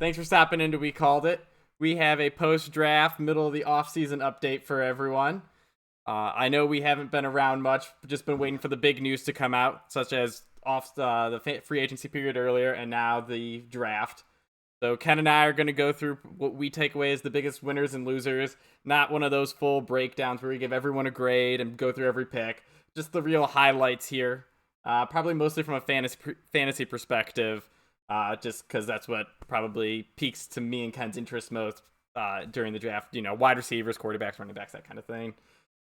Thanks for stopping into We Called It. We have a post-draft, middle of the offseason update for everyone. I know we haven't been around much, just been waiting for the big news to come out, such as the free agency period earlier and now the draft. So Ken and I are going to go through what we take away as the biggest winners and losers, not one of those full breakdowns where we give everyone a grade and go through every pick. Just the real highlights here, probably mostly from a fantasy perspective. Just because that's what probably piques to me and Ken's interest most during the draft. You know, wide receivers, quarterbacks, running backs, that kind of thing.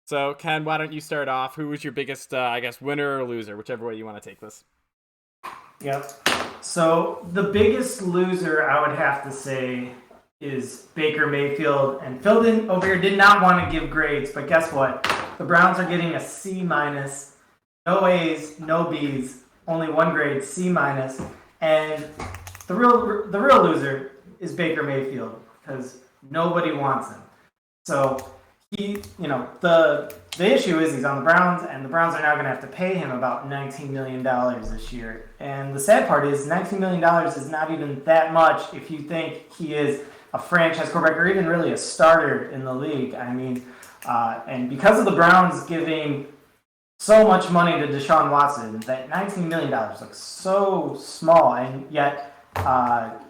So, Ken, why don't you start off? Who was your biggest, winner or loser, whichever way you want to take this? Yep. So, the biggest loser, I would have to say, is Baker Mayfield. And Phil over here did not want to give grades, but guess what? The Browns are getting a C-. No A's, no B's, only one grade, C-. And the real loser is Baker Mayfield because nobody wants him. So the issue is he's on the Browns, and the Browns are now going to have to pay him about $19 million this year. And the sad part is $19 million is not even that much if you think he is a franchise quarterback or even really a starter in the league. I mean, and because of the Browns giving so much money to Deshaun Watson, that $19 million looks so small, and yet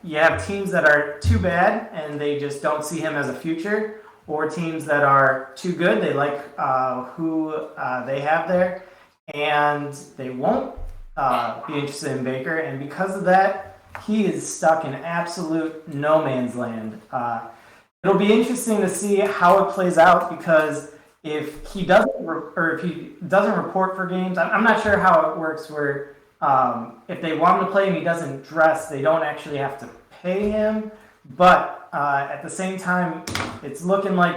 you have teams that are too bad and they just don't see him as a future, or teams that are too good, they like who they have there, and they won't be interested in Baker, and because of that, he is stuck in absolute no man's land. It'll be interesting to see how it plays out, because if he doesn't report for games, I'm not sure how it works where if they want him to play and he doesn't dress, they don't actually have to pay him. But at the same time, it's looking like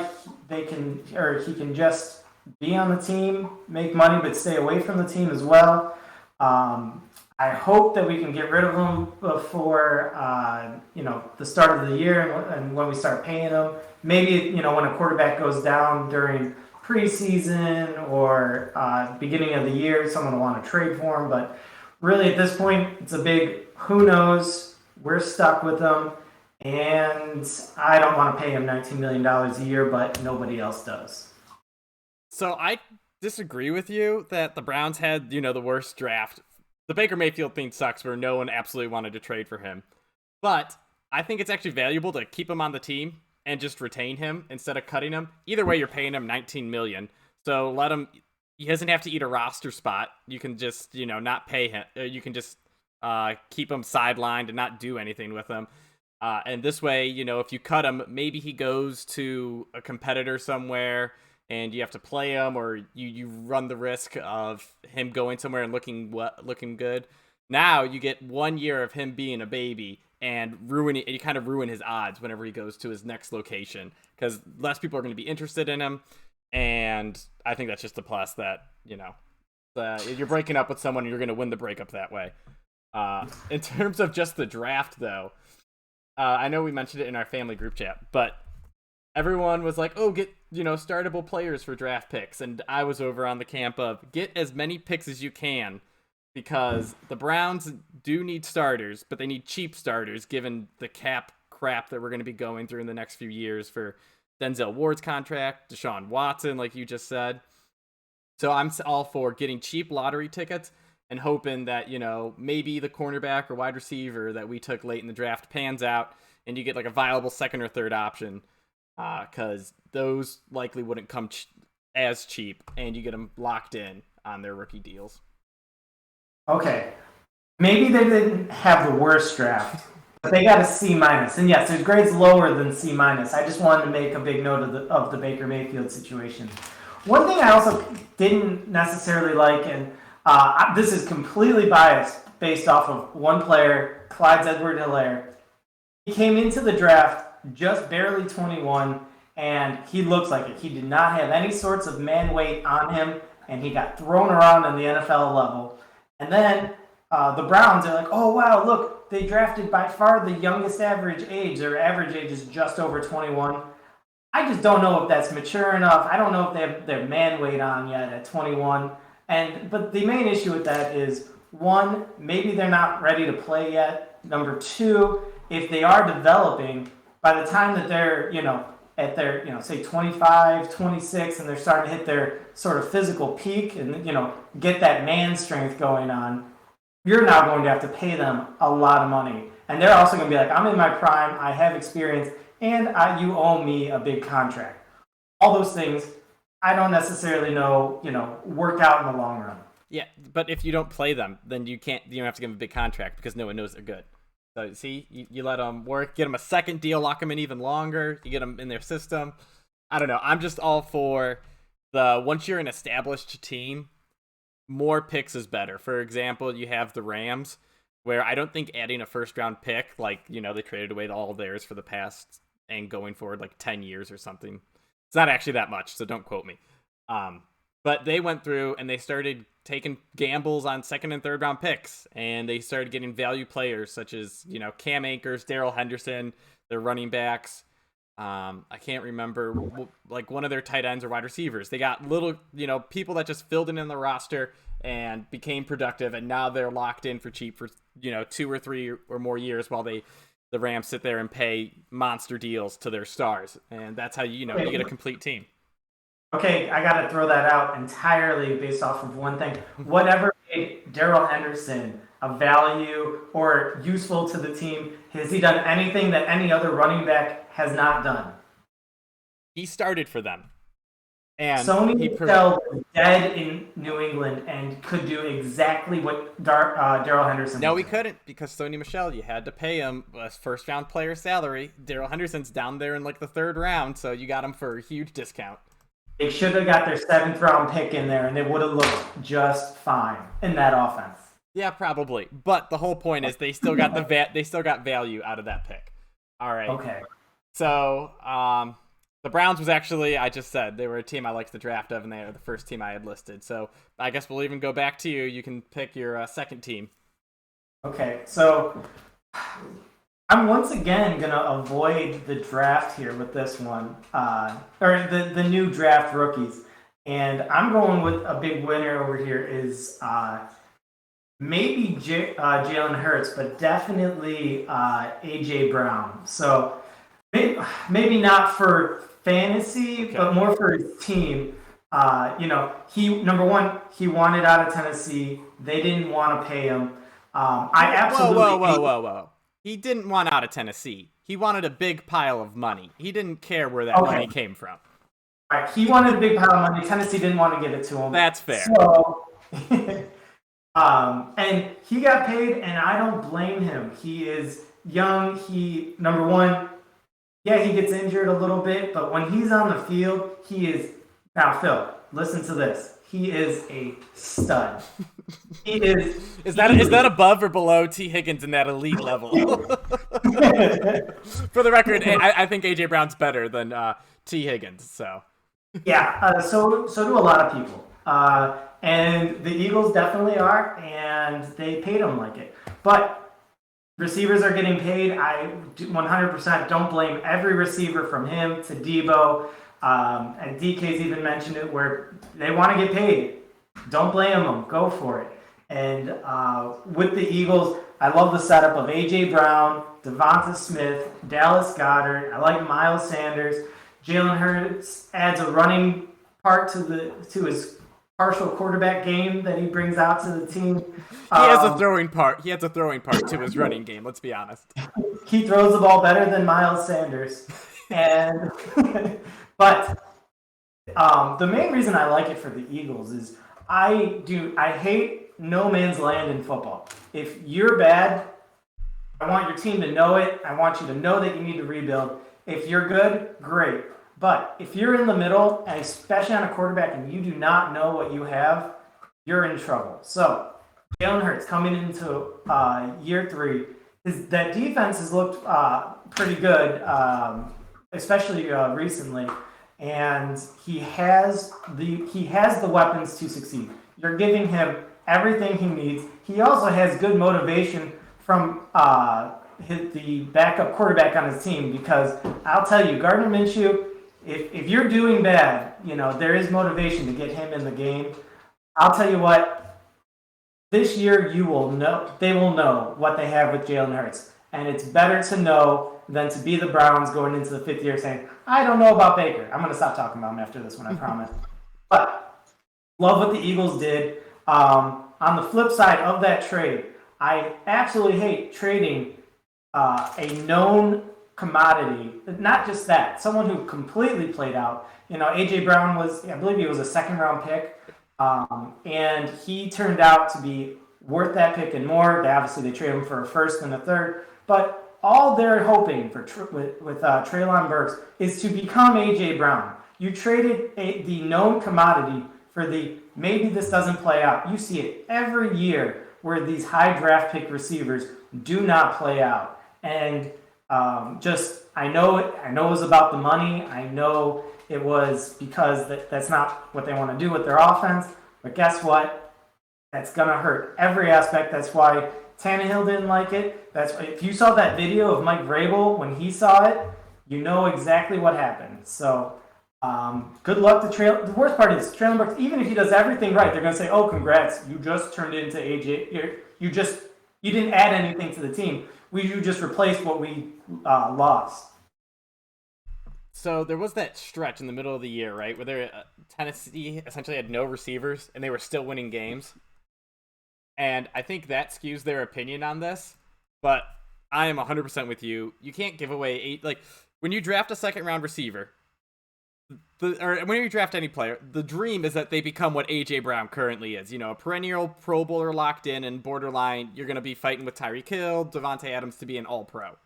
he can just be on the team, make money, but stay away from the team as well. I hope that we can get rid of him before the start of the year and when we start paying him. Maybe when a quarterback goes down during preseason or beginning of the year, someone will want to trade for him. But really, at this point, it's a big who knows. We're stuck with him, and I don't want to pay him $19 million a year, but nobody else does. So I disagree with you that the Browns had, the worst draft. The Baker Mayfield thing sucks where no one absolutely wanted to trade for him. But I think it's actually valuable to keep him on the team and just retain him instead of cutting him. Either way, you're paying him $19 million. So let him, he doesn't have to eat a roster spot. You can just, not pay him. You can just keep him sidelined and not do anything with him. And this way, if you cut him, maybe he goes to a competitor somewhere and you have to play him, or you run the risk of him going somewhere and looking good. Now you get 1 year of him being a baby and you kind of ruin his odds whenever he goes to his next location, because less people are going to be interested in him. And I think that's just a plus that, you're breaking up with someone and you're going to win the breakup that way. In terms of just the draft, though, I know we mentioned it in our family group chat, but everyone was like, oh, get, startable players for draft picks. And I was over on the camp of get as many picks as you can, because the Browns do need starters, but they need cheap starters given the cap crap that we're going to be going through in the next few years for Denzel Ward's contract, Deshaun Watson, like you just said. So I'm all for getting cheap lottery tickets and hoping that, maybe the cornerback or wide receiver that we took late in the draft pans out and you get like a viable second or third option, because those likely wouldn't come as cheap, and you get them locked in on their rookie deals. Okay, maybe they didn't have the worst draft, but they got a C-. And yes, there's grades lower than C-. I just wanted to make a big note of the Baker Mayfield situation. One thing I also didn't necessarily like, and this is completely biased based off of one player, Clyde Edwards-Hillaire. He came into the draft just barely 21, and he looks like it. He did not have any sorts of man weight on him, and he got thrown around on the NFL level. And then the Browns are like, oh, wow, look, they drafted by far the youngest average age. Their average age is just over 21. I just don't know if that's mature enough. I don't know if they have their man weight on yet at 21. But the main issue with that is, one, maybe they're not ready to play yet. Number two, if they are developing, by the time that they're, at their, say 25, 26, and they're starting to hit their sort of physical peak and, get that man strength going on, you're now going to have to pay them a lot of money. And they're also going to be like, I'm in my prime, I have experience, and you owe me a big contract. All those things, I don't necessarily know, work out in the long run. Yeah, but if you don't play them, then you don't have to give them a big contract because no one knows they're good. So see, you let them work, get them a second deal, lock them in even longer, you get them in their system. I don't know. I'm just all for once you're an established team, more picks is better. For example, you have the Rams, where I don't think adding a first-round pick, like, they traded away all theirs for the past and going forward like 10 years or something. It's not actually that much, so don't quote me. But they went through and they started taking gambles on second and third round picks, and they started getting value players such as, Cam Akers, Darrell Henderson, their running backs. I can't remember, like one of their tight ends or wide receivers. They got little, people that just filled in the roster and became productive, and now they're locked in for cheap for, 2 or 3 or more years while the Rams sit there and pay monster deals to their stars. And that's how you get a complete team. Okay, I got to throw that out entirely based off of one thing. Whatever made Darrell Henderson a value or useful to the team, has he done anything that any other running back has not done? He started for them. And Sony Michel was dead in New England and could do exactly what Darrell Henderson No, he couldn't, because Sony Michel, you had to pay him a first-round player salary. Darrell Henderson's down there in like the third round, so you got him for a huge discount. They should have got their 7th round pick in there, and they would have looked just fine in that offense. Yeah, probably. But the whole point is they still got they still got value out of that pick. All right. Okay. So, the Browns was actually, I just said, they were a team I liked the draft of, and they were the first team I had listed. So, I guess we'll even go back to you. You can pick your second team. Okay. So, I'm once again going to avoid the draft here with this one, or the new draft rookies. And I'm going with a big winner over here is maybe Jalen Hurts, but definitely A.J. Brown. So maybe not for fantasy, but more for his team. Number one, he wanted out of Tennessee. They didn't want to pay him. I absolutely Whoa. He didn't want out of Tennessee. He wanted a big pile of money. He didn't care where that money came from. All right, he wanted a big pile of money. Tennessee didn't want to give it to him. That's fair. So, and he got paid, and I don't blame him. He is young. Number one, yeah, he gets injured a little bit, but when he's on the field, he is. Now, Phil, listen to this. He is a stud. He is. Is that above or below T. Higgins in that elite level? For the record, I think A.J. Brown's better than T. Higgins. So. Yeah. So do a lot of people. And the Eagles definitely are, and they paid him like it. But receivers are getting paid. I 100% don't blame every receiver from him to Debo. And DK's even mentioned it where they want to get paid. Don't blame them. Go for it. And with the Eagles, I love the setup of A.J. Brown, Devonta Smith, Dallas Goedert. I like Miles Sanders. Jalen Hurts adds a running part to his partial quarterback game that he brings out to the team. He has a throwing part. He has a throwing part to his running game. Let's be honest. He throws the ball better than Miles Sanders, and but the main reason I like it for the Eagles is I hate no man's land in football. If you're bad, I want your team to know it. I want you to know that you need to rebuild. If you're good, great. But if you're in the middle, and especially on a quarterback, and you do not know what you have, you're in trouble. So, Jalen Hurts coming into year 3, that defense has looked pretty good, especially recently, and he has the weapons to succeed. You're giving him everything he needs. He also has good motivation from the backup quarterback on his team, because I'll tell you, Gardner Minshew, if you're doing bad, there is motivation to get him in the game. I'll tell you what, this year they will know what they have with Jalen Hurts. And it's better to know than to be the Browns going into the 5th year saying, I don't know about Baker. I'm going to stop talking about him after this one, I promise. But love what the Eagles did. On the flip side of that trade, I absolutely hate trading a known commodity. Not just that, someone who completely played out. A.J. Brown was, I believe he was a 2nd-round pick, and he turned out to be worth that pick and more. They traded him for a 1st and a 3rd, but all they're hoping for with Treylon Burks is to become A.J. Brown. You traded the known commodity for the maybe this doesn't play out. You see it every year where these high draft pick receivers do not play out. And I know it was about the money. I know it was because that's not what they want to do with their offense. But guess what? That's going to hurt every aspect. That's why Tannehill didn't like it. If you saw that video of Mike Vrabel when he saw it, you know exactly what happened. So good luck to Traylon. The worst part is Treylon Burks, even if he does everything right, they're going to say, oh, congrats, you just turned into AJ. You didn't add anything to the team. You just replaced what we lost. So there was that stretch in the middle of the year, right, where Tennessee essentially had no receivers and they were still winning games. And I think that skews their opinion on this. But I am 100% with you. You can't give away when you draft a 2nd-round receiver, or when you draft any player, the dream is that they become what A.J. Brown currently is. A perennial Pro Bowler locked in and borderline, you're going to be fighting with Tyreek Hill, Devontae Adams to be an all-pro.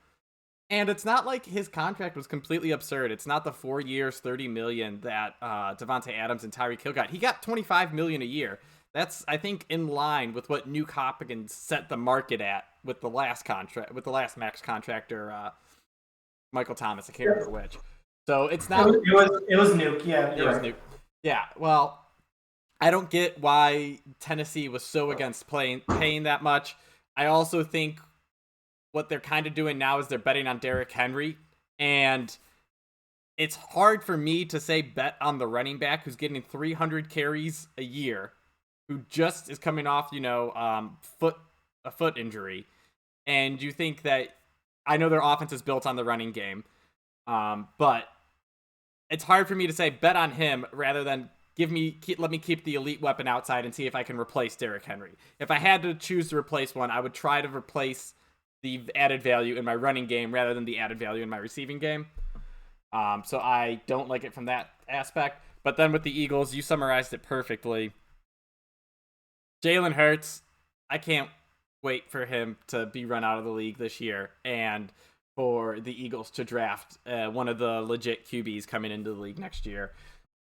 And it's not like his contract was completely absurd. It's not the 4 years, $30 million that Devontae Adams and Tyreek Hill got. He got $25 million a year. That's, I think, in line with what New Hopkins set the market at with the last max contract, or Michael Thomas. I can't remember which. So it's not. It was Nuke. Yeah, it was Nuke. Yeah. Well, I don't get why Tennessee was so against paying that much. I also think what they're kind of doing now is they're betting on Derrick Henry, and it's hard for me to say bet on the running back who's getting 300 carries a year, who just is coming off, a foot injury, and you think that, I know their offense is built on the running game, but it's hard for me to say bet on him rather than let me keep the elite weapon outside and see if I can replace Derrick Henry. If I had to choose to replace one, I would try to replace the added value in my running game rather than the added value in my receiving game. So I don't like it from that aspect. But then with the Eagles, you summarized it perfectly. Jalen Hurts, I can't wait for him to be run out of the league this year and for the Eagles to draft one of the legit QBs coming into the league next year.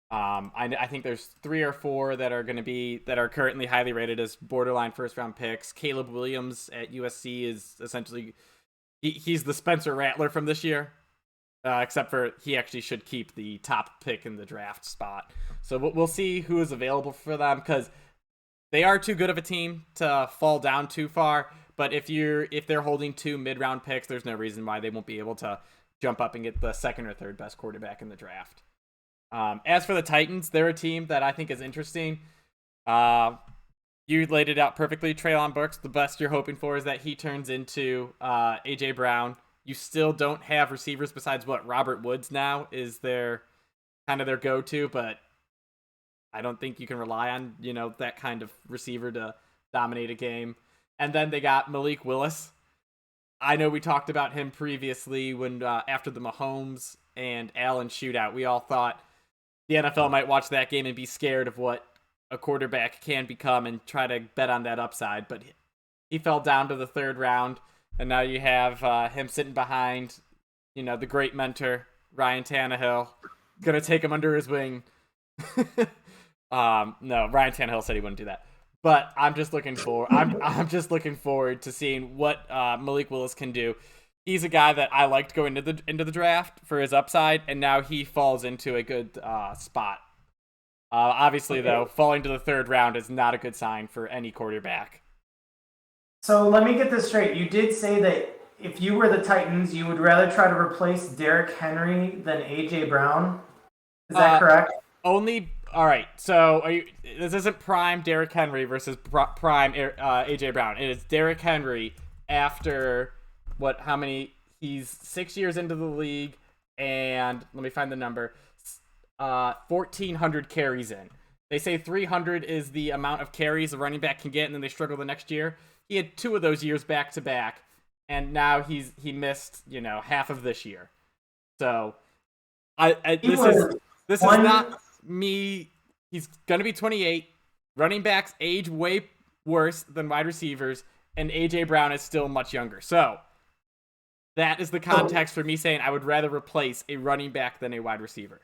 I think there's 3 or 4 that are currently highly rated as borderline 1st-round picks. Caleb Williams at USC is essentially he's the Spencer Rattler from this year, except for he actually should keep the top pick in the draft spot. So we'll see who is available for them, because they are too good of a team to fall down too far. But if they're holding 2 mid-round picks, there's no reason why they won't be able to jump up and get the 2nd or 3rd best quarterback in the draft. As for the Titans, they're a team that I think is interesting. You laid it out perfectly. Treylon Burks, the best you're hoping for is that he turns into A.J. Brown. You still don't have receivers besides Robert Woods now is their go-to, but I don't think you can rely on, that kind of receiver to dominate a game. And then they got Malik Willis. I know we talked about him previously when after the Mahomes and Allen shootout, we all thought the NFL might watch that game and be scared of what a quarterback can become and try to bet on that upside. But he fell down to the 3rd round, and now you have him sitting behind, the great mentor, Ryan Tannehill, going to take him under his wing. No, Ryan Tannehill said he wouldn't do that. But I'm just looking forward to seeing what Malik Willis can do. He's a guy that I liked going into the draft for his upside, and now he falls into a good spot. Obviously, though, falling to the 3rd round is not a good sign for any quarterback. So let me get this straight. You did say that if you were the Titans, you would rather try to replace Derrick Henry than A.J. Brown? Is that correct? All right, so this isn't prime Derrick Henry versus prime A.J. Brown. It is Derrick Henry after how many, he's 6 years into the league, and let me find the number, 1,400 carries in. They say 300 is the amount of carries a running back can get, and then they struggle the next year. He had 2 of those years back to back, and now he missed, half of this year. So this is not me. He's gonna be 28. Running backs age way worse than wide receivers, and AJ Brown is still much younger. So that is the context for me saying I would rather replace a running back than a wide receiver.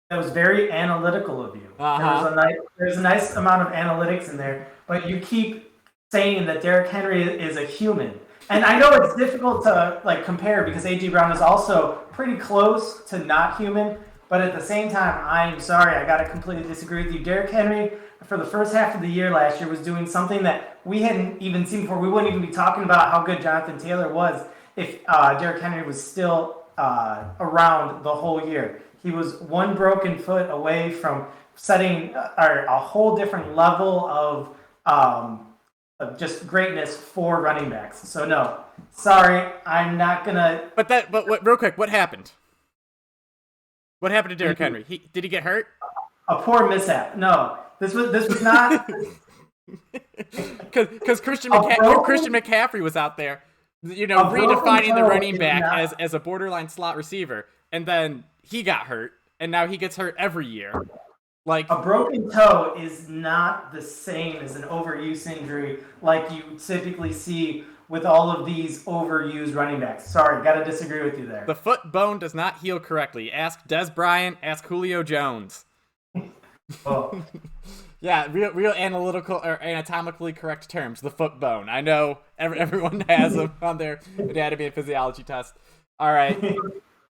That was very analytical of you. Uh-huh. There's a nice amount of analytics in there, but you keep saying that Derrick Henry is a human. And I know it's difficult to compare because A.J. Brown is also pretty close to not human, but at the same time, I'm sorry, I got to completely disagree with you. Derrick Henry, for the first half of the year last year, was doing something that we hadn't even seen before. We wouldn't even be talking about how good Jonathan Taylor was if Derrick Henry was still around the whole year. He was one broken foot away from setting a whole different level of just greatness for running backs. So no, sorry, I'm not gonna. But real quick, what happened? What happened to Derrick Henry? Did he get hurt? A poor mishap. No, this was not. Because Christian McCaffrey was out there, redefining the running back as a borderline slot receiver, and then he got hurt, and now he gets hurt every year. A broken toe is not the same as an overuse injury like you typically see with all of these overused running backs. Sorry, got to disagree with you there. The foot bone does not heal correctly. Ask Des Bryant, ask Julio Jones. Oh. Yeah, real analytical or anatomically correct terms. The foot bone. I know everyone has them on their anatomy and physiology test. All right.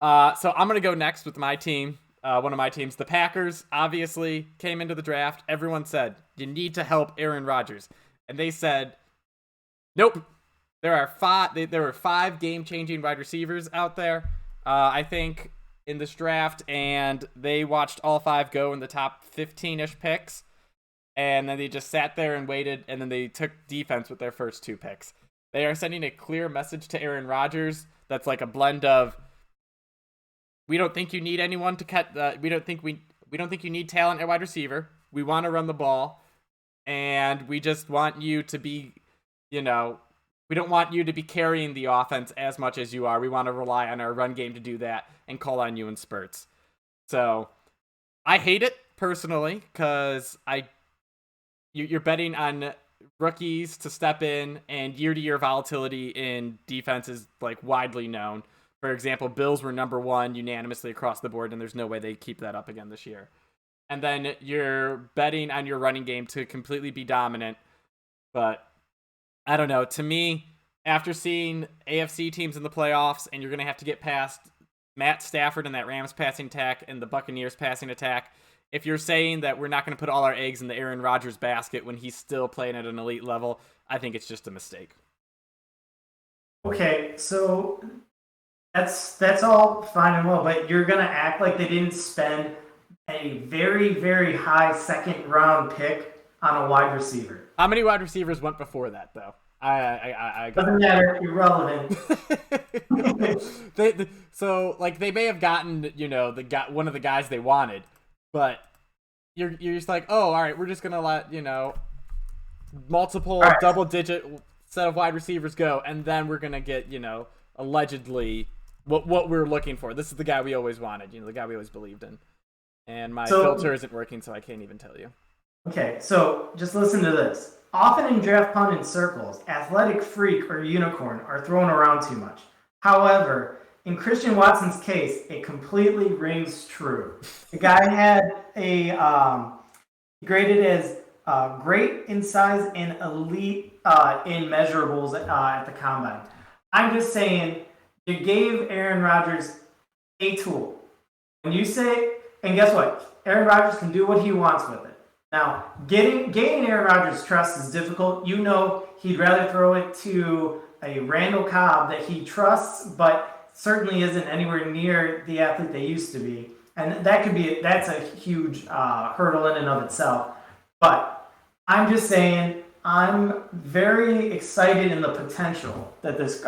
So I'm going to go next with my team. One of my teams, the Packers, obviously came into the draft. Everyone said, you need to help Aaron Rodgers. And they said, nope. There were 5 game-changing wide receivers out there, I think, in this draft. And they watched all 5 go in the top 15-ish picks. And then they just sat there and waited. And then they took defense with their first 2 picks. They are sending a clear message to Aaron Rodgers that's like a blend of, we don't think you need anyone to cut. We don't think you need talent at wide receiver. We want to run the ball, and we just want you to be, we don't want you to be carrying the offense as much as you are. We want to rely on our run game to do that and call on you in spurts. So, I hate it personally because you're betting on rookies to step in, and year-to-year volatility in defense is widely known. For example, Bills were number 1 unanimously across the board, and there's no way they keep that up again this year. And then you're betting on your running game to completely be dominant. But I don't know. To me, after seeing AFC teams in the playoffs, and you're going to have to get past Matt Stafford and that Rams passing attack and the Buccaneers passing attack, if you're saying that we're not going to put all our eggs in the Aaron Rodgers basket when he's still playing at an elite level, I think it's just a mistake. Okay, so that's all fine and well, but you're going to act like they didn't spend a very, very high second-round pick on a wide receiver. How many wide receivers went before that, though? I doesn't matter. Irrelevant. They may have gotten one of the guys they wanted, but you're just like, oh, all right, we're just gonna let multiple double-digit set of wide receivers go, and then we're gonna get allegedly what we're looking for. This is the guy we always wanted, the guy we always believed in. And my filter isn't working, so I can't even tell you. Okay, so just listen to this. Often in draft pundit circles, athletic freak or unicorn are thrown around too much. However, in Christian Watson's case, it completely rings true. The guy had graded as great in size and elite in measurables at the combine. I'm just saying, you gave Aaron Rodgers a tool. When you say, and guess what? Aaron Rodgers can do what he wants with it. Now, gaining Aaron Rodgers' trust is difficult. He'd rather throw it to a Randall Cobb that he trusts, but certainly isn't anywhere near the athlete they used to be. And that's a huge hurdle in and of itself. But I'm just saying, I'm very excited in the potential that this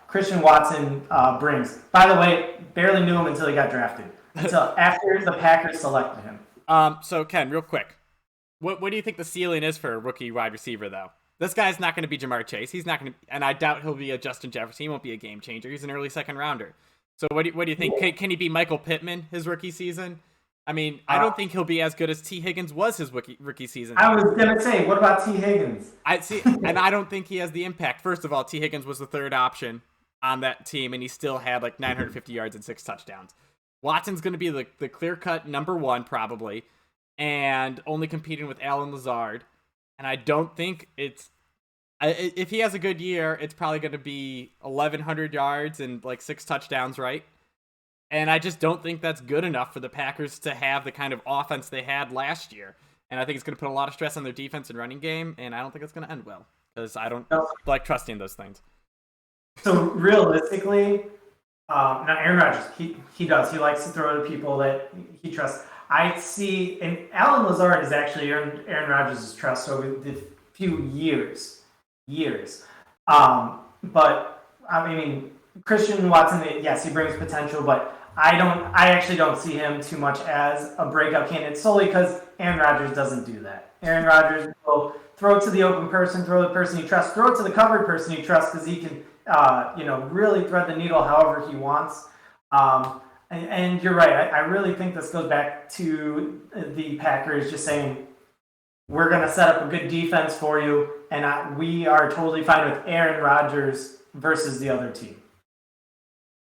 Christian Watson brings. By the way, barely knew him until he got drafted. Until after the Packers selected him. So Ken, real quick, what do you think the ceiling is for a rookie wide receiver though? This guy's not going to be Jamar Chase. He's not going to, and I doubt he'll be a Justin Jefferson. He won't be a game changer. He's an early second rounder. So what do you think? Can he be Michael Pittman his rookie season? I mean, I don't think he'll be as good as T. Higgins was his rookie season. I was gonna say, what about T. Higgins? I see, and I don't think he has the impact. First of all, T. Higgins was the third option on that team, and he still had like 950 yards and 6 touchdowns. Watson's going to be the clear-cut number one probably, and only competing with Allen Lazard. And I don't think if he has a good year, it's probably going to be 1,100 yards and like 6 touchdowns, right? And I just don't think that's good enough for the Packers to have the kind of offense they had last year. And I think it's going to put a lot of stress on their defense and running game, and I don't think it's going to end well because I don't like trusting those things. So realistically, now Aaron Rodgers, he does. He likes to throw to people that he trusts. I see, and Allen Lazard is actually Aaron Rodgers' trust over the few years. But I mean, Christian Watson, yes, he brings potential, but I actually don't see him too much as a breakout candidate solely because Aaron Rodgers doesn't do that. Aaron Rodgers will throw it to the open person, throw the person he trusts, throw it to the covered person he trusts because he can, really thread the needle however he wants. And you're right. I really think this goes back to the Packers just saying, we're going to set up a good defense for you, and we are totally fine with Aaron Rodgers versus the other team.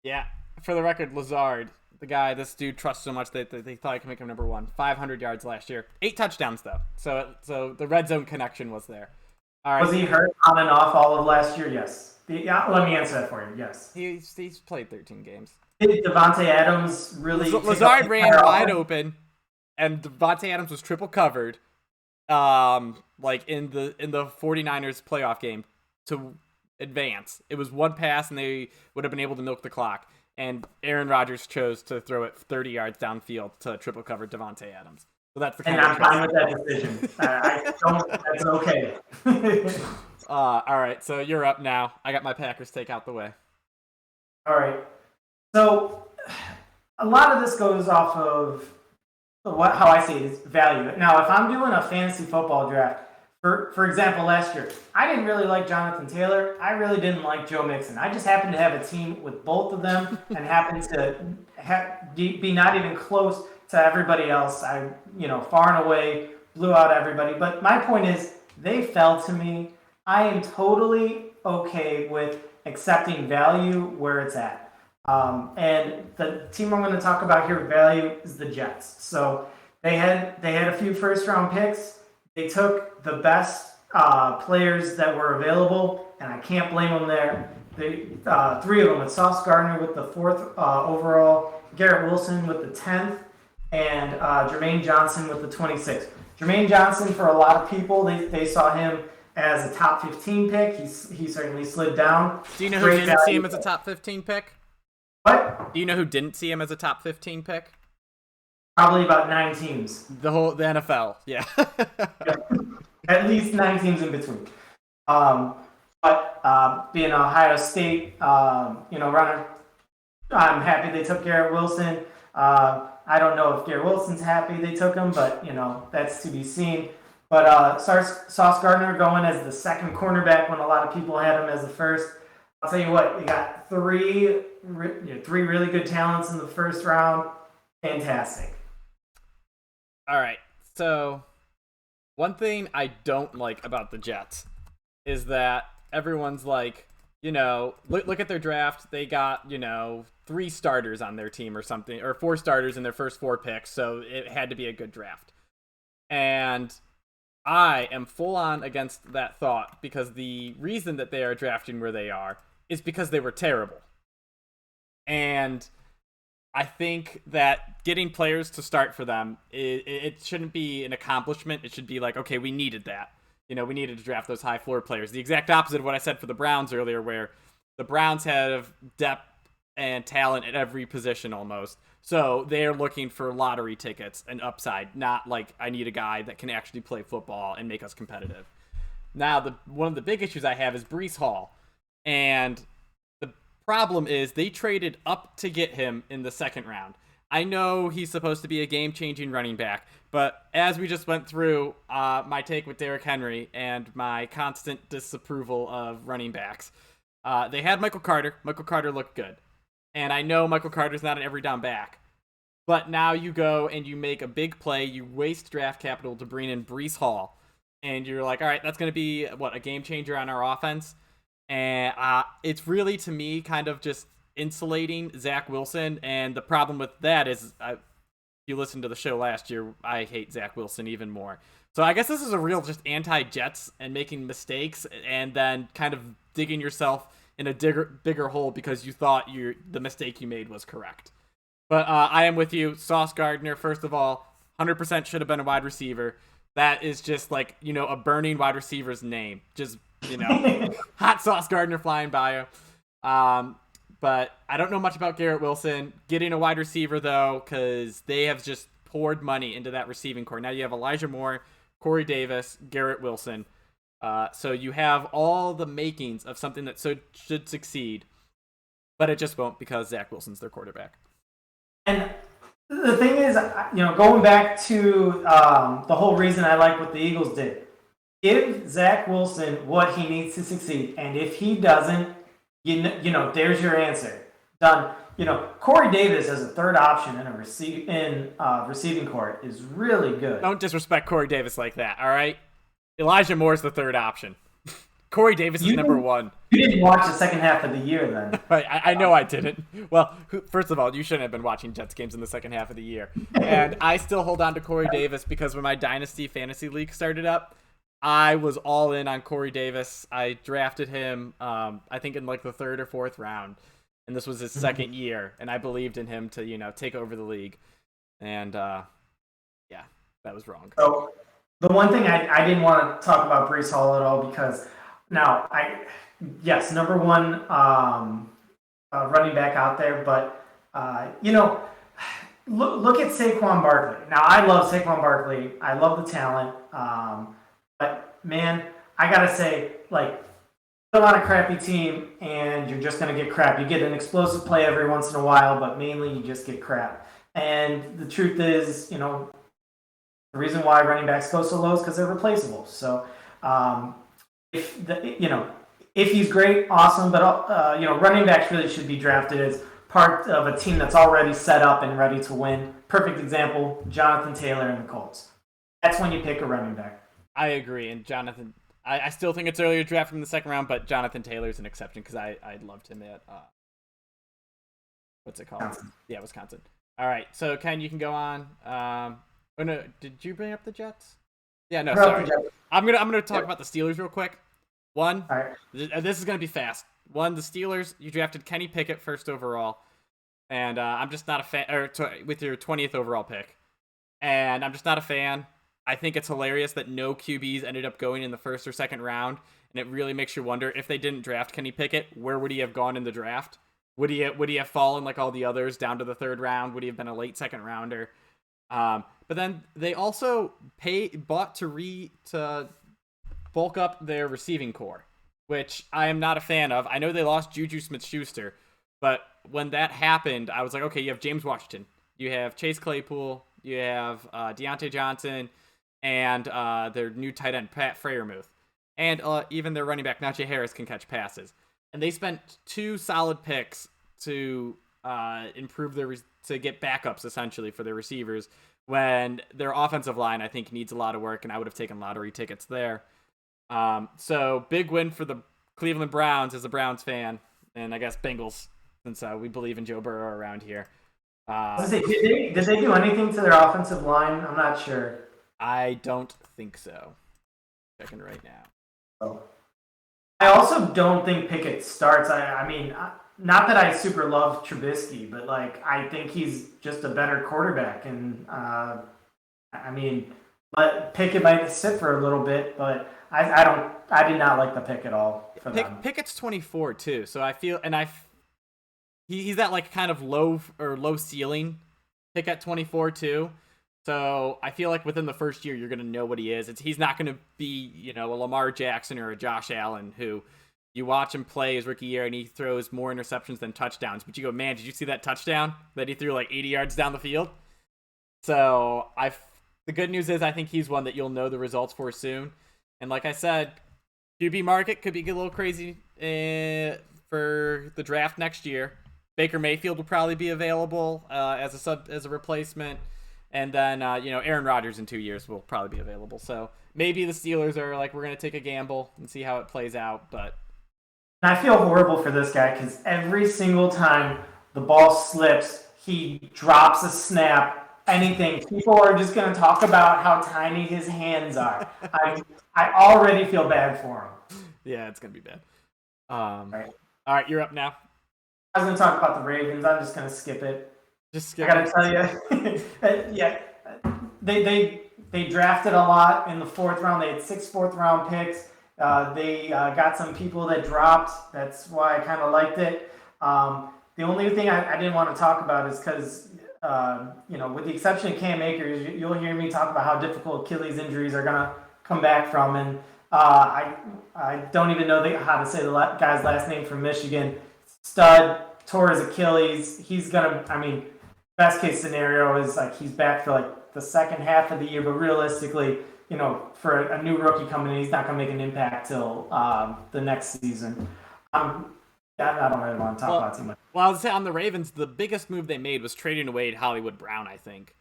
Yeah, for the record, Lazard, the guy this dude trusts so much that they thought he could make him number one. 500 yards last year. 8 touchdowns, though. So the red zone connection was there. All right. Was he hurt on and off all of last year? Yes. Yeah, let me answer that for you. Yes. He's played 13 games. Did Devontae Adams really... Lazard ran wide open, and Devontae Adams was triple covered like in the 49ers playoff game to advance. It was one pass, and they would have been able to milk the clock. And Aaron Rodgers chose to throw it 30 yards downfield to triple cover Devontae Adams. So that's the kind and I'm fine with that decision. That's okay. All right, so you're up now. I got my Packers take out the way. All right. So a lot of this goes off of how I see it is value. Now, if I'm doing a fantasy football draft, for example, last year, I didn't really like Jonathan Taylor. I really didn't like Joe Mixon. I just happened to have a team with both of them and happened to be not even close to everybody else. I, far and away blew out everybody. But my point is, they fell to me. I am totally okay with accepting value where it's at. And the team I'm going to talk about here, value, is the Jets. So they had a few first-round picks. They took the best players that were available, and I can't blame them there. Three of them, it's Sauce Gardner with the 4th overall, Garrett Wilson with the 10th, and Jermaine Johnson with the 26th. Jermaine Johnson, for a lot of people, they saw him as a top 15 pick. He certainly slid down. Do you know who didn't see him as a top 15 pick? What? Do you know who didn't see him as a top 15 pick? Probably about 9 teams. The NFL, yeah. At least 9 teams in between. But being Ohio State, runner, I'm happy they took Garrett Wilson. I don't know if Garrett Wilson's happy they took him, but that's to be seen. But Sauce Gardner going as the second cornerback when a lot of people had him as the first. I'll tell you what, you got three really good talents in the first round. Fantastic. All right, so one thing I don't like about the Jets is that everyone's like, look at their draft. They got, 3 starters on their team or something, or 4 starters in their first 4 picks, so it had to be a good draft. And I am full on against that thought because the reason that they are drafting where they are is because they were terrible. And I think that getting players to start for them, it shouldn't be an accomplishment. It should be like, okay, we needed that. We needed to draft those high floor players. The exact opposite of what I said for the Browns earlier, where the Browns have depth and talent at every position almost. So they're looking for lottery tickets and upside, not like I need a guy that can actually play football and make us competitive. Now, one of the big issues I have is Breece Hall. And the problem is they traded up to get him in the second round. I know he's supposed to be a game-changing running back, but as we just went through my take with Derrick Henry and my constant disapproval of running backs, they had Michael Carter. Michael Carter looked good. And I know Michael Carter's not an every down back. But now you go and you make a big play. You waste draft capital to bring in Breece Hall. And you're like, all right, that's going to be, a game changer on our offense? And it's really, to me, kind of just insulating Zach Wilson. And the problem with that is, if you listened to the show last year, I hate Zach Wilson even more. So I guess this is a real just anti-Jets and making mistakes and then kind of digging yourself in a bigger hole because you thought the mistake you made was correct. But I am with you. Sauce Gardner, first of all, 100% should have been a wide receiver. That is just like, a burning wide receiver's name. Just, hot Sauce Gardner flying by you. But I don't know much about Garrett Wilson. Getting a wide receiver, though, because they have just poured money into that receiving core. Now you have Elijah Moore, Corey Davis, Garrett Wilson. So you have all the makings of something that should succeed. But it just won't because Zach Wilson's their quarterback. And the thing is, going back to the whole reason I like what the Eagles did, give Zach Wilson what he needs to succeed, and if he doesn't, there's your answer. Done. Corey Davis as a third option in receiving court is really good. Don't disrespect Corey Davis like that, all right? Elijah Moore's the third option. Corey Davis is number one. You didn't watch the second half of the year then. I know I didn't. Well, first of all, you shouldn't have been watching Jets games in the second half of the year. And I still hold on to Corey Davis because when my Dynasty Fantasy League started up, I was all in on Corey Davis. I drafted him, I think in like the third or fourth round. And this was his second year. And I believed in him to, take over the league. And, yeah, that was wrong. So the one thing I didn't want to talk about Breece Hall at all because now, number one running back out there, but, look at Saquon Barkley. Now, I love Saquon Barkley. I love the talent. But, man, I got to say, put on a crappy team, and you're just going to get crap. You get an explosive play every once in a while, but mainly you just get crap. And the truth is, the reason why running backs go so low is because they're replaceable. So, if he's great, awesome. But running backs really should be drafted as part of a team that's already set up and ready to win. Perfect example: Jonathan Taylor and the Colts. That's when you pick a running back. I agree, and Jonathan. I still think it's earlier to draft him in the second round, but Jonathan Taylor's an exception because I loved him at what's it called? Wisconsin. Yeah, Wisconsin. All right, so Ken, you can go on. Oh no, did you bring up the Jets? Yeah, no, sorry. I'm gonna talk about the Steelers real quick. One, all right. This is gonna be fast. One, the Steelers. You drafted Kenny Pickett first overall, and I'm just not a fan. With your 20th overall pick, and I'm just not a fan. I think it's hilarious that no QBs ended up going in the first or second round, and it really makes you wonder if they didn't draft Kenny Pickett, where would he have gone in the draft? Would he have fallen like all the others down to the third round? Would he have been a late second rounder? But then they also bought to bulk up their receiving core, which I am not a fan of. I know they lost Juju Smith-Schuster, but when that happened, I was like, okay, you have James Washington, you have Chase Claypool, you have Deontay Johnson, and their new tight end, Pat Freiermuth. And even their running back, Najee Harris, can catch passes. And they spent 2 solid picks to improve to get backups, essentially, for their receivers, when their offensive line, I think, needs a lot of work, and I would have taken lottery tickets there. So, big win for the Cleveland Browns as a Browns fan, and I guess Bengals, since we believe in Joe Burrow around here. Did they do anything to their offensive line? I'm not sure. I don't think so. Checking right now. Oh. I also don't think Pickett starts. I mean, not that I super love Trubisky, but I think he's just a better quarterback. And Pickett might sit for a little bit, but I did not like the pick at all. Pickett's 24 too, so I feel, and he's that kind of low ceiling pick at 24 too. So I feel like within the first year, you're going to know what he is. He's not going to be, a Lamar Jackson or a Josh Allen who you watch him play his rookie year and he throws more interceptions than touchdowns. But you go, man, did you see that touchdown that he threw like 80 yards down the field? So the good news is I think he's one that you'll know the results for soon. And like I said, QB market could be a little crazy for the draft next year. Baker Mayfield will probably be available as a replacement. And then, Aaron Rodgers in 2 years will probably be available. So maybe the Steelers are like, we're going to take a gamble and see how it plays out. But I feel horrible for this guy because every single time the ball slips, he drops a snap, anything. People are just going to talk about how tiny his hands are. I already feel bad for him. Yeah, it's going to be bad. All right. All right, you're up now. I was going to talk about the Ravens. I'm just going to skip it. Just skip I got to tell you, yeah, they drafted a lot in the 4th round. They had 6 4th-round picks. They got some people that dropped. That's why I kind of liked it. The only thing I didn't want to talk about is because, with the exception of Cam Akers, you'll hear me talk about how difficult Achilles injuries are going to come back from. And I don't even know how to say the guy's last name from Michigan. Stud, tore his Achilles. He's going to, best case scenario is like he's back for like the second half of the year, but realistically, for a new rookie coming in, he's not going to make an impact till the next season. I don't really want to talk about too much. Well, I would say on the Ravens, the biggest move they made was trading away Hollywood Brown, I think.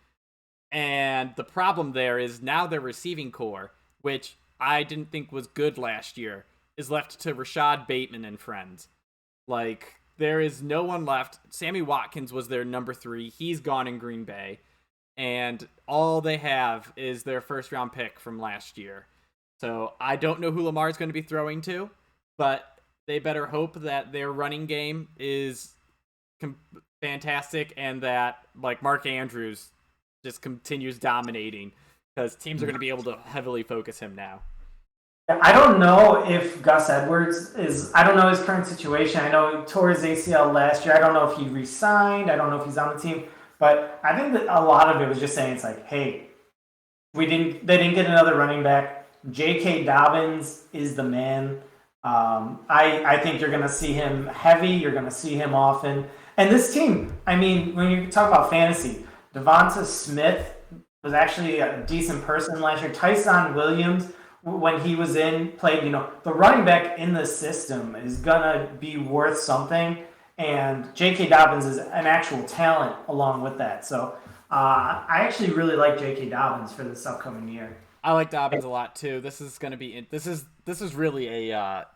And the problem there is now their receiving core, which I didn't think was good last year, is left to Rashad Bateman and friends. Like, there is no one left. Sammy Watkins was their number 3. He's gone in Green Bay. And all they have is their first-round pick from last year. So I don't know who Lamar's going to be throwing to, but they better hope that their running game is fantastic and that, like, Mark Andrews just continues dominating because teams are going to be able to heavily focus him now. I don't know if Gus Edwards I don't know his current situation. I know he tore his ACL last year. I don't know if he re-signed. I don't know if he's on the team. But I think that a lot of it was just saying it's like, hey, they didn't get another running back. J.K. Dobbins is the man. I think you're going to see him heavy. You're going to see him often. And this team, when you talk about fantasy, Devonta Smith was actually a decent person last year. Tyson Williams, when he was played, the running back in the system is going to be worth something. And J.K. Dobbins is an actual talent along with that. So I actually really like J.K. Dobbins for this upcoming year. I like Dobbins a lot too. This is going to be this is really a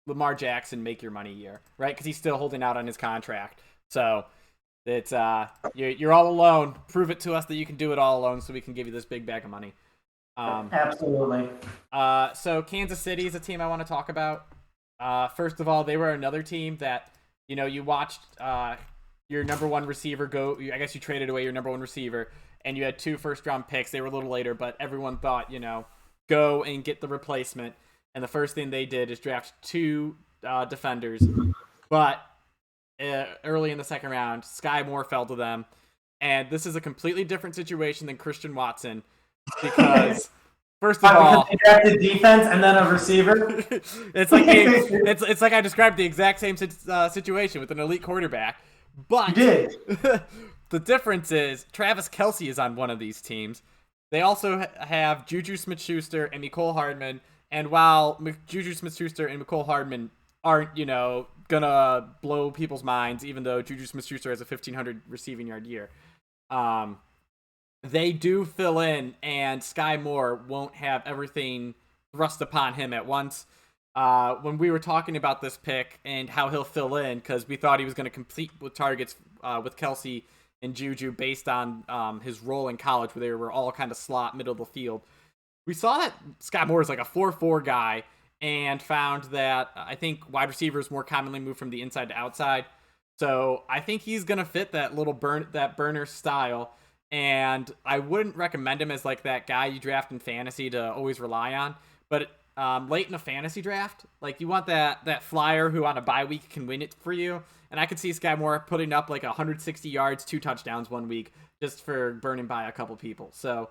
Lamar Jackson make your money year, right? Because he's still holding out on his contract. So it's you're all alone. Prove it to us that you can do it all alone, so we can give you this big bag of money. Absolutely. So Kansas City is a team I want to talk about. First of all, they were another team that you watched your number 1 receiver go. I guess you traded away your number 1 receiver, and you had 2 first-round picks. They were a little later, but everyone thought, go and get the replacement. And the first thing they did is draft 2 defenders. But early in the second round, Sky Moore fell to them. And this is a completely different situation than Christian Watson because, first of all, they drafted defense and then a receiver. it's like I described the exact same situation with an elite quarterback. But you did. The difference is Travis Kelce is on one of these teams. They also have Juju Smith-Schuster and Mecole Hardman. And while Juju Smith-Schuster and Mecole Hardman aren't, gonna blow people's minds, even though Juju Smith-Schuster has a 1,500 receiving yard year, they do fill in, and Sky Moore won't have everything thrust upon him at once. When we were talking about this pick and how he'll fill in, because we thought he was going to complete with targets with Kelce and Juju based on his role in college, where they were all kind of slot middle of the field. We saw that Sky Moore is like a 4-4 guy, and found that I think wide receivers more commonly move from the inside to outside. So I think he's going to fit that little burner style. And I wouldn't recommend him as like that guy you draft in fantasy to always rely on. But late in a fantasy draft, like you want that flyer who on a bye week can win it for you. and I could see Sky Moore putting up like 160 yards, 2 touchdowns one week just for burning by a couple people. So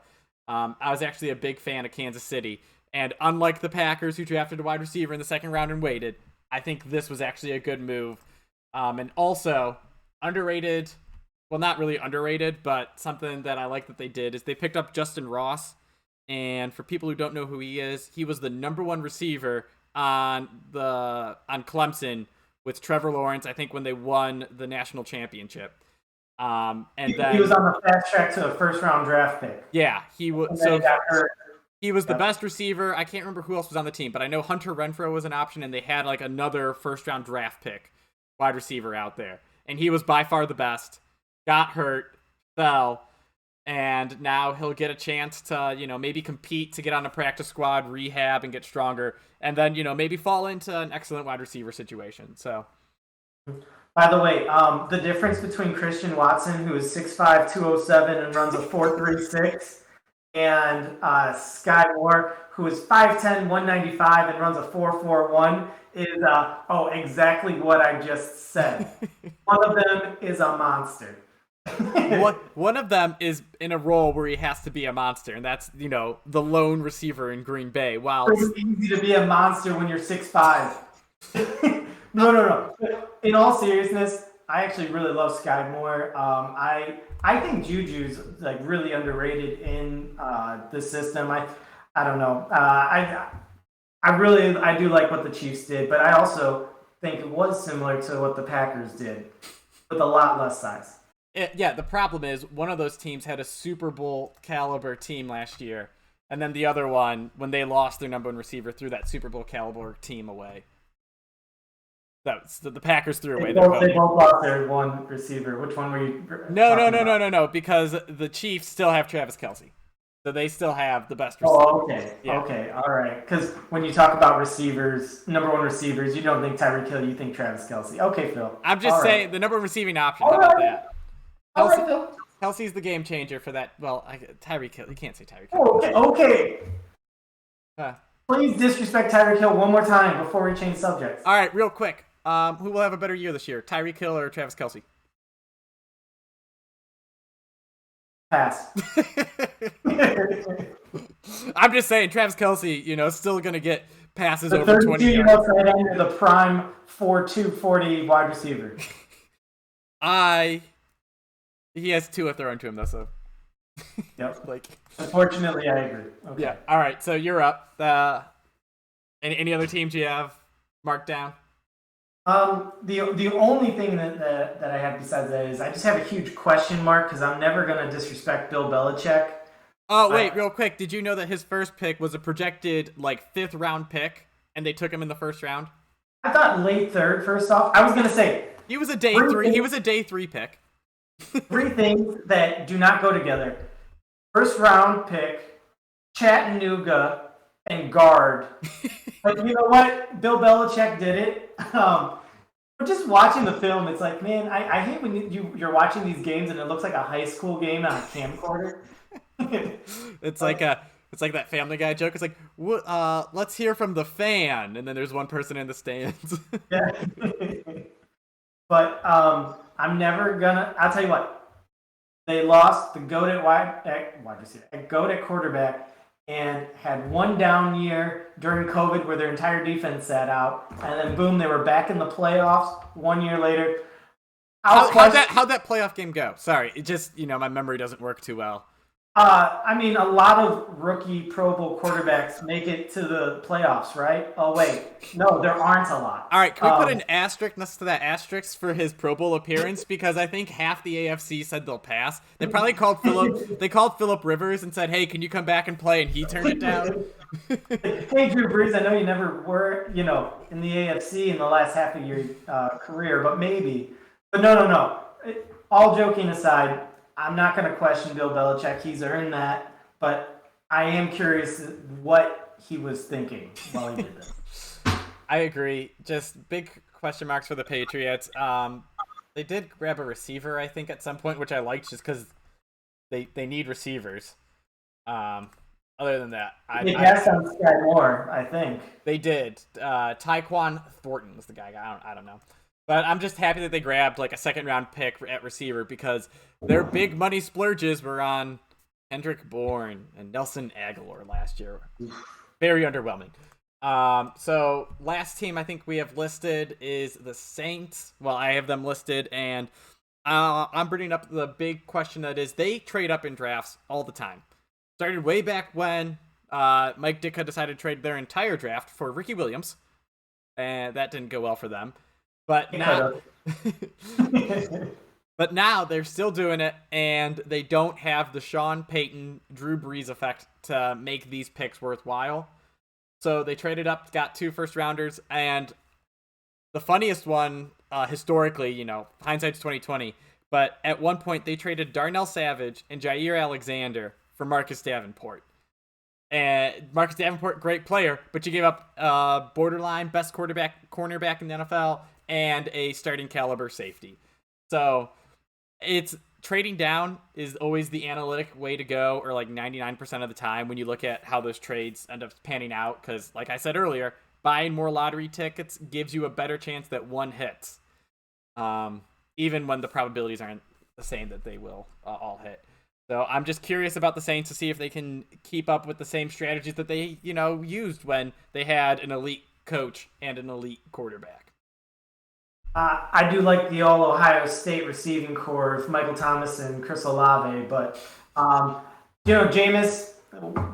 I was actually a big fan of Kansas City. And unlike the Packers, who drafted a wide receiver in the second round and waited, I think this was actually a good move. And also, underrated, well, not really underrated, but something that I like that they did is they picked up Justin Ross. And for people who don't know who he is, he was the number 1 receiver on Clemson with Trevor Lawrence, I think, when they won the national championship. And then he was on the fast track to a first-round draft pick. Yeah, he was. So he got hurt. He was the best receiver. I can't remember who else was on the team, but I know Hunter Renfrow was an option, and they had like another first-round draft pick wide receiver out there. And he was by far the best. Got hurt, fell, and now he'll get a chance to, maybe compete to get on a practice squad, rehab, and get stronger, and then, maybe fall into an excellent wide receiver situation. So, by the way, the difference between Christian Watson, who is 6'5", 207, and runs a 4.36, and Sky Moore, who is 5'10", 195, and runs a 4.41, is exactly what I just said. One of them is a monster. One of them is in a role where he has to be a monster, and that's, the lone receiver in Green Bay. Wow. It's easy to be a monster when you're 6'5". No. In all seriousness, I actually really love Sky Moore. I think Juju's like really underrated in the system. I don't know. I do like what the Chiefs did, but I also think it was similar to what the Packers did, with a lot less size. The problem is one of those teams had a Super Bowl caliber team last year, and then the other one, when they lost their number 1 receiver, threw that Super Bowl caliber team away. The Packers threw away. They both lost their 1 receiver. Which one were you? No. Because the Chiefs still have Travis Kelce, so they still have the best receiver. Oh, okay. Yeah. Okay, all right. Because when you talk about receivers, number 1 receivers, you don't think Tyreek Hill, you think Travis Kelce. Okay, Phil. I'm just saying the number 1 receiving option. How about that? All right, Phil. Kelce's the game changer for that. Well, Tyreek Hill. You can't say Tyreek Hill. Okay. Please disrespect Tyreek Hill one more time before we change subjects. All right, real quick. Who will have a better year this year, Tyreek Hill or Travis Kelce? Pass. I'm just saying, Travis Kelce, still going to get passes the over 20 yards. The 32-year-old tight end, the prime 4'2", 40 wide receiver. He has Tua thrown to him, though, so. Yep. Unfortunately, I agree. Okay. Yeah. All right, so you're up. Any other teams you have marked down? The only thing that I have besides that is I just have a huge question mark because I'm never going to disrespect Bill Belichick. Oh, wait, real quick. Did you know that his first pick was a projected, 5th round pick, and they took him in the first round? I thought late 3rd, first off. I was going to say... He was a day 3. He was a day 3 pick. 3 things that do not go together. First round pick, Chattanooga, and guard. But you know what? Bill Belichick did it. Just watching the film, it's like, man, I hate when you're watching these games and it looks like a high school game on a camcorder. It's like that Family Guy joke. It's like, let's hear from the fan, and then there's one person in the stands. Yeah. But I'm never gonna. I'll tell you what. They lost the GOAT at wide receiver, GOAT at quarterback, and had 1 down year during COVID where their entire defense sat out, and then boom, they were back in the playoffs 1 year later. How'd that playoff game go? Sorry, it just my memory doesn't work too well. I mean, a lot of rookie Pro Bowl quarterbacks make it to the playoffs, right? Oh, wait. No, there aren't a lot. All right, can we put an asterisk next to that asterisk for his Pro Bowl appearance? Because I think half the AFC said they'll pass. They probably called Phillip Rivers and said, hey, can you come back and play? And he turned it down. Hey, Drew Brees, I know you never were, in the AFC in the last half of your career, but maybe. But no. All joking aside, I'm not going to question Bill Belichick. He's earned that. But I am curious what he was thinking while he did this. I agree. Just big question marks for the Patriots. They did grab a receiver, I think, at some point, which I liked just because they need receivers. Other than that, they passed on Sky Moore, I think. They did. Tyquan Thornton was the guy. I don't know. But I'm just happy that they grabbed like a second round pick at receiver because their big money splurges were on Kendrick Bourne and Nelson Aguilar last year. Very underwhelming. So last team I think we have listed is the Saints. Well, I have them listed, and I'm bringing up the big question that is they trade up in drafts all the time. Started way back when Mike Ditka decided to trade their entire draft for Ricky Williams, and that didn't go well for them. But now, but now they're still doing it, and they don't have the Sean Payton, Drew Brees effect to make these picks worthwhile. So they traded up, got 2 first-rounders, and the funniest one, historically, hindsight's 2020, but at one point they traded Darnell Savage and Jair Alexander for Marcus Davenport. And Marcus Davenport, great player, but you gave up borderline best cornerback in the NFL and a starting caliber safety. So it's trading down is always the analytic way to go, or like 99% of the time when you look at how those trades end up panning out. Because like I said earlier, buying more lottery tickets gives you a better chance that one hits, even when the probabilities aren't the same that they will all hit. So I'm just curious about the Saints to see if they can keep up with the same strategies that they, used when they had an elite coach and an elite quarterback. I do like the all Ohio State receiving core of Michael Thomas and Chris Olave, but Jameis,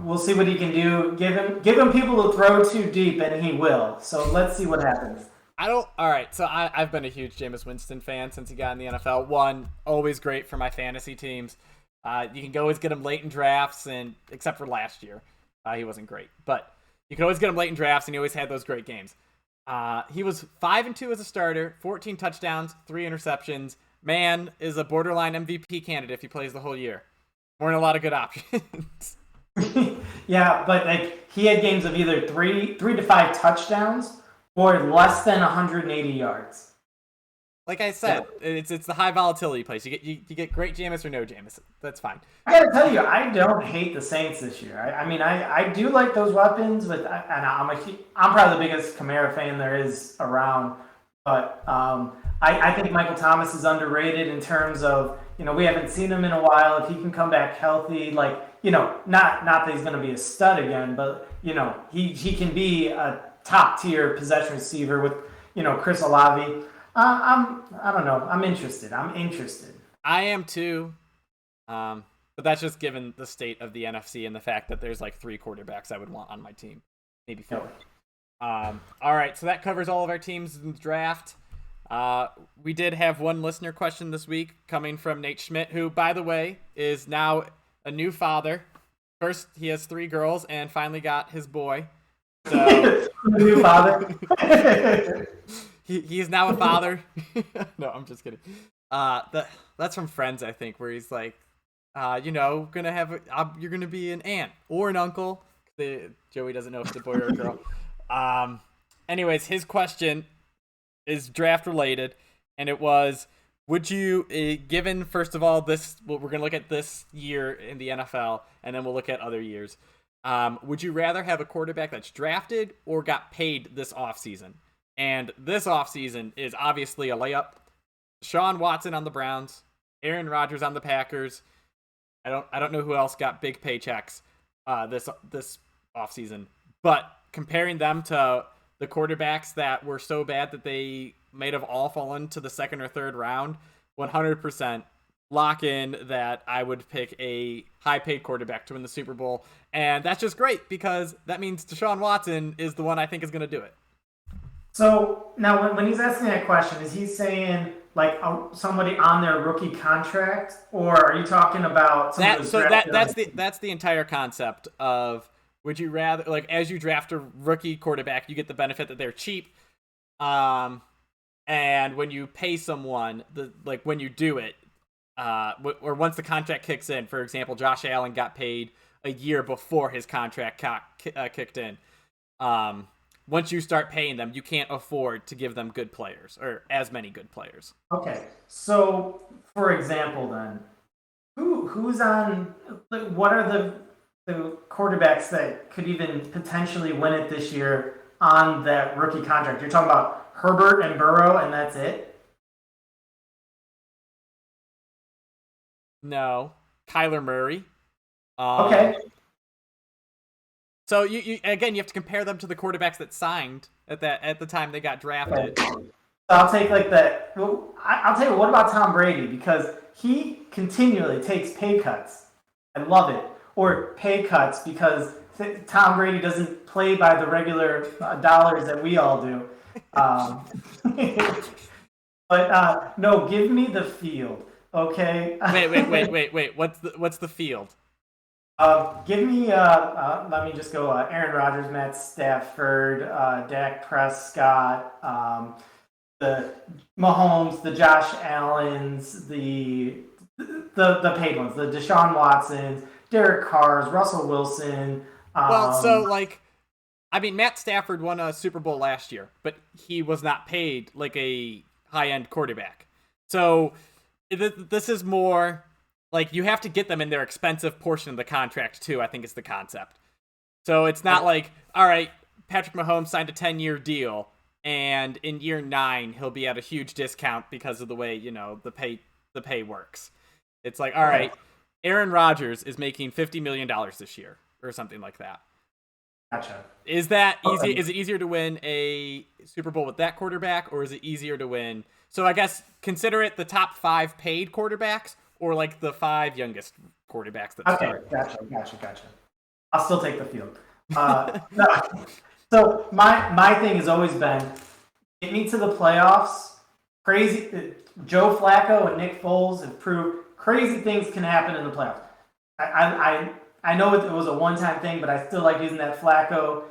we'll see what he can do. Give him people to throw too deep, and he will. So let's see what happens. All right, so I've been a huge Jameis Winston fan since he got in the NFL. One, always great for my fantasy teams. You can always get him late in drafts, and except for last year, he wasn't great. But you can always get him late in drafts, and he always had those great games. He was 5-2 as a starter, 14 touchdowns, 3 interceptions. Man is a borderline MVP candidate if he plays the whole year. Weren't a lot of good options. Yeah, but he had games of either 3 to 5 touchdowns or less than 180 yards. Like I said, it's the high volatility place. You get great Jameis or no Jameis. That's fine. I gotta tell you, I don't hate the Saints this year. I do like those weapons, and I'm probably the biggest Kamara fan there is around. But I think Michael Thomas is underrated in terms of we haven't seen him in a while. If he can come back healthy, not that he's going to be a stud again, but he can be a top tier possession receiver with Chris Olave. I don't know. I'm interested. I am too. But that's just given the state of the NFC and the fact that there's like 3 quarterbacks I would want on my team. Maybe 4. All right. So that covers all of our teams in the draft. We did have one listener question this week coming from Nate Schmidt, who, by the way, is now a new father. First, he has 3 girls and finally got his boy. So new father. He is now a father. No, I'm just kidding. That's from Friends, I think, where he's like, you're gonna be an aunt or an uncle. Joey doesn't know if it's a boy or a girl. Anyways, his question is draft related, and it was, would you, given first of all we're gonna look at this year in the NFL, and then we'll look at other years. Would you rather have a quarterback that's drafted or got paid this offseason? And this offseason is obviously a layup. Deshaun Watson on the Browns, Aaron Rodgers on the Packers. I don't know who else got big paychecks this offseason. But comparing them to the quarterbacks that were so bad that they might have all fallen to the 2nd or 3rd round, 100% lock in that I would pick a high-paid quarterback to win the Super Bowl. And that's just great because that means Deshaun Watson is the one I think is going to do it. So now, when he's asking that question, is he saying somebody on their rookie contract, or are you talking about that's the entire concept of, would you rather, as you draft a rookie quarterback, you get the benefit that they're cheap, and when you pay someone, when you do it, or once the contract kicks in, for example, Josh Allen got paid a year before his contract kicked in. Once you start paying them, you can't afford to give them good players or as many good players. Okay, so for example, then, who's on? What are the quarterbacks that could even potentially win it this year on that rookie contract? You're talking about Herbert and Burrow, and that's it? No, Kyler Murray. Okay. So you again, you have to compare them to the quarterbacks that signed at the time they got drafted. Okay. So I'll take like that. I'll tell you, what about Tom Brady? Because he continually takes pay cuts. I love it. Or pay cuts because Tom Brady doesn't play by the regular dollars that we all do. But no, give me the field, okay? Wait. What's the field? Give me, let me just go, Aaron Rodgers, Matt Stafford, Dak Prescott, the Mahomes, the Josh Allens, the paid ones, the Deshaun Watsons, Derek Carrs, Russell Wilson. Matt Stafford won a Super Bowl last year, but he was not paid like a high-end quarterback. So this is more like you have to get them in their expensive portion of the contract too, I think is the concept. So it's not like, all right, Patrick Mahomes signed a 10-year deal, and in year 9 he'll be at a huge discount because of the way, the pay works. It's like, all right, Aaron Rodgers is making $50 million this year or something like that. Gotcha. Is that easy? Is it easier to win a Super Bowl with that quarterback, or is it easier to win? So I guess consider it the top 5 paid quarterbacks, or like the 5 youngest quarterbacks that start. Gotcha. I'll still take the field. No. So my thing has always been, get me to the playoffs. Crazy. Joe Flacco and Nick Foles have proved crazy things can happen in the playoffs. I know it was a one-time thing, but I still like using that Flacco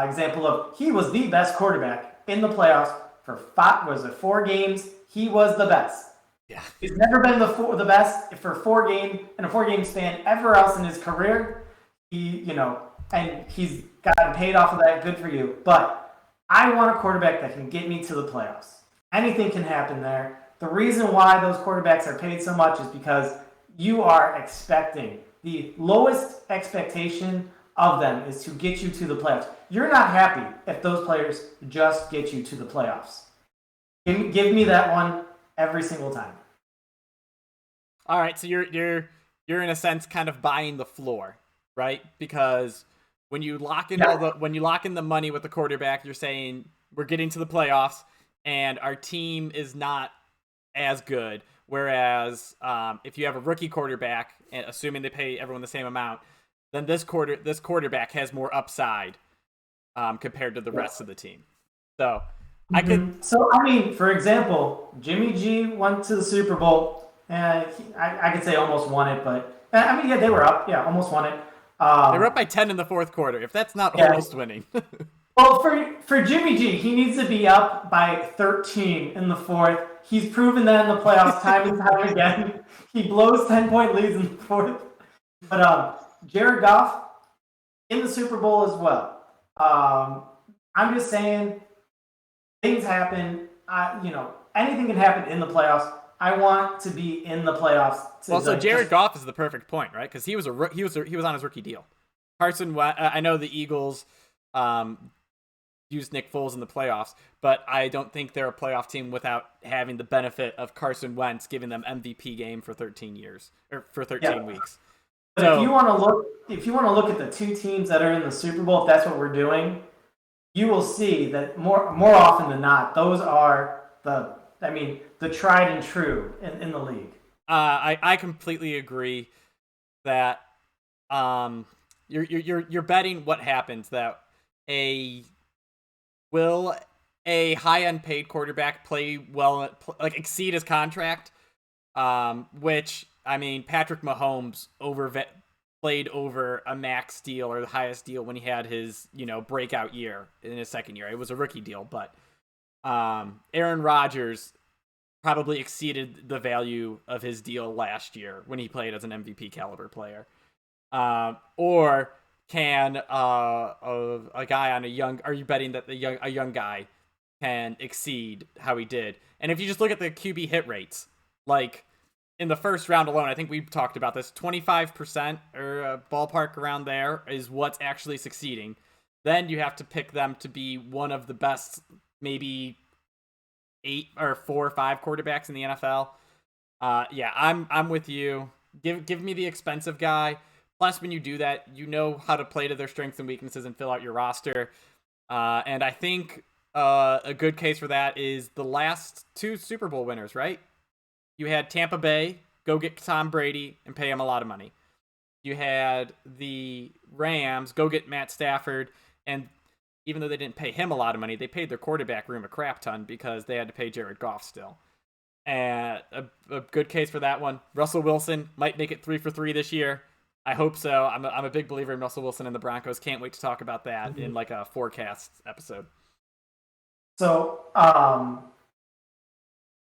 example of he was the best quarterback in the playoffs for 4 games. He was the best. Yeah. He's never been the best for a 4-game span ever else in his career. And he's gotten paid off of that. Good for you. But I want a quarterback that can get me to the playoffs. Anything can happen there. The reason why those quarterbacks are paid so much is because you are expecting. The lowest expectation of them is to get you to the playoffs. You're not happy if those players just get you to the playoffs. Give me that one every single time. All right, so you're in a sense kind of buying the floor, right? Because when you lock in the money with the quarterback, you're saying we're getting to the playoffs and our team is not as good. Whereas if you have a rookie quarterback, and assuming they pay everyone the same amount, then this quarterback has more upside compared to the rest of the team. So for example, Jimmy G went to the Super Bowl. I could say almost won it, but they were up. Yeah, almost won it. They were up by 10 in the fourth quarter. If that's not almost winning. Well, for Jimmy G, he needs to be up by 13 in the fourth. He's proven that in the playoffs time and time again. He blows 10-point leads in the fourth. But Jared Goff in the Super Bowl as well. I'm just saying, things happen. Anything can happen in the playoffs. I want to be in the playoffs. So Jared Goff is the perfect point, right? Because he was on his rookie deal. Carson Wentz. I know the Eagles used Nick Foles in the playoffs, but I don't think they're a playoff team without having the benefit of Carson Wentz giving them MVP game for 13 years or for 13 weeks. But if you want to look at the 2 teams that are in the Super Bowl, if that's what we're doing, you will see that more often than not, those are the tried and true in the league. I completely agree that you're betting what happens, that will a high-end paid quarterback play well, exceed his contract, which Patrick Mahomes played over a max deal or the highest deal when he had his breakout year in his second year. It was a rookie deal, but Aaron Rodgers probably exceeded the value of his deal last year when he played as an MVP caliber player. Or can a guy on a young? Are you betting that a young guy can exceed how he did? And if you just look at the QB hit rates, like in the first round alone, I think we talked about this. 25% or a ballpark around there is what's actually succeeding. Then you have to pick them to be one of the best, maybe 8 or 4 or 5 quarterbacks in the NFL. Yeah, I'm with you. Give me the expensive guy. Plus, when you do that, you know how to play to their strengths and weaknesses and fill out your roster. And I think a good case for that is the last 2 Super Bowl winners, right? You had Tampa Bay go get Tom Brady and pay him a lot of money. You had the Rams go get Matt Stafford, and even though they didn't pay him a lot of money, they paid their quarterback room a crap ton because they had to pay Jared Goff still. And a good case for that one. Russell Wilson might make it 3 for 3 this year. I hope so. I'm a big believer in Russell Wilson and the Broncos. Can't wait to talk about that in like a forecast episode. So,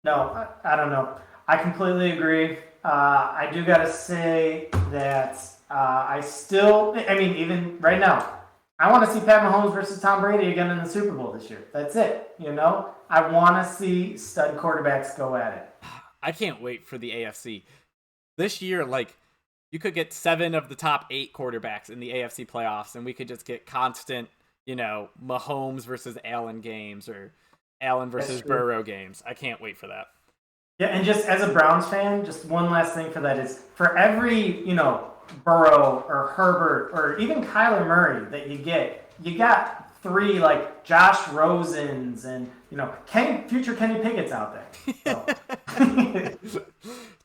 no, I don't know. I completely agree. I do got to say that even right now, I want to see Pat Mahomes versus Tom Brady again in the Super Bowl this year. That's it. I want to see stud quarterbacks go at it. I can't wait for the AFC. This year, you could get 7 of the top 8 quarterbacks in the AFC playoffs, and we could just get constant, Mahomes versus Allen games or Allen versus Burrow games. I can't wait for that. Yeah, and just as a Browns fan, just one last thing for that is for every, Burrow or Herbert or even Kyler Murray that you got 3 like Josh Rosens and, future Kenny Pickett's out there.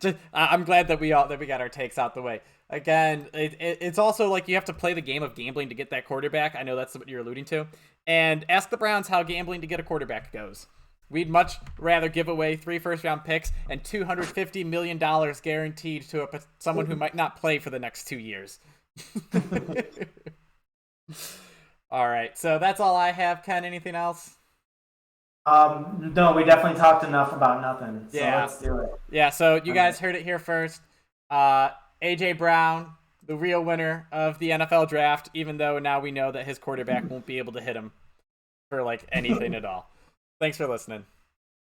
So. I'm glad that we got our takes out the way. Again, it's also like you have to play the game of gambling to get that quarterback. I know that's what you're alluding to. And ask the Browns how gambling to get a quarterback goes. We'd much rather give away 3 first-round picks and $250 million guaranteed to someone who might not play for the next 2 years. All right, so that's all I have. Ken, anything else? No, we definitely talked enough about nothing. So let's do it. Yeah, so you guys heard it here first. A.J. Brown, the real winner of the NFL draft, even though now we know that his quarterback won't be able to hit him for anything at all. Thanks for listening.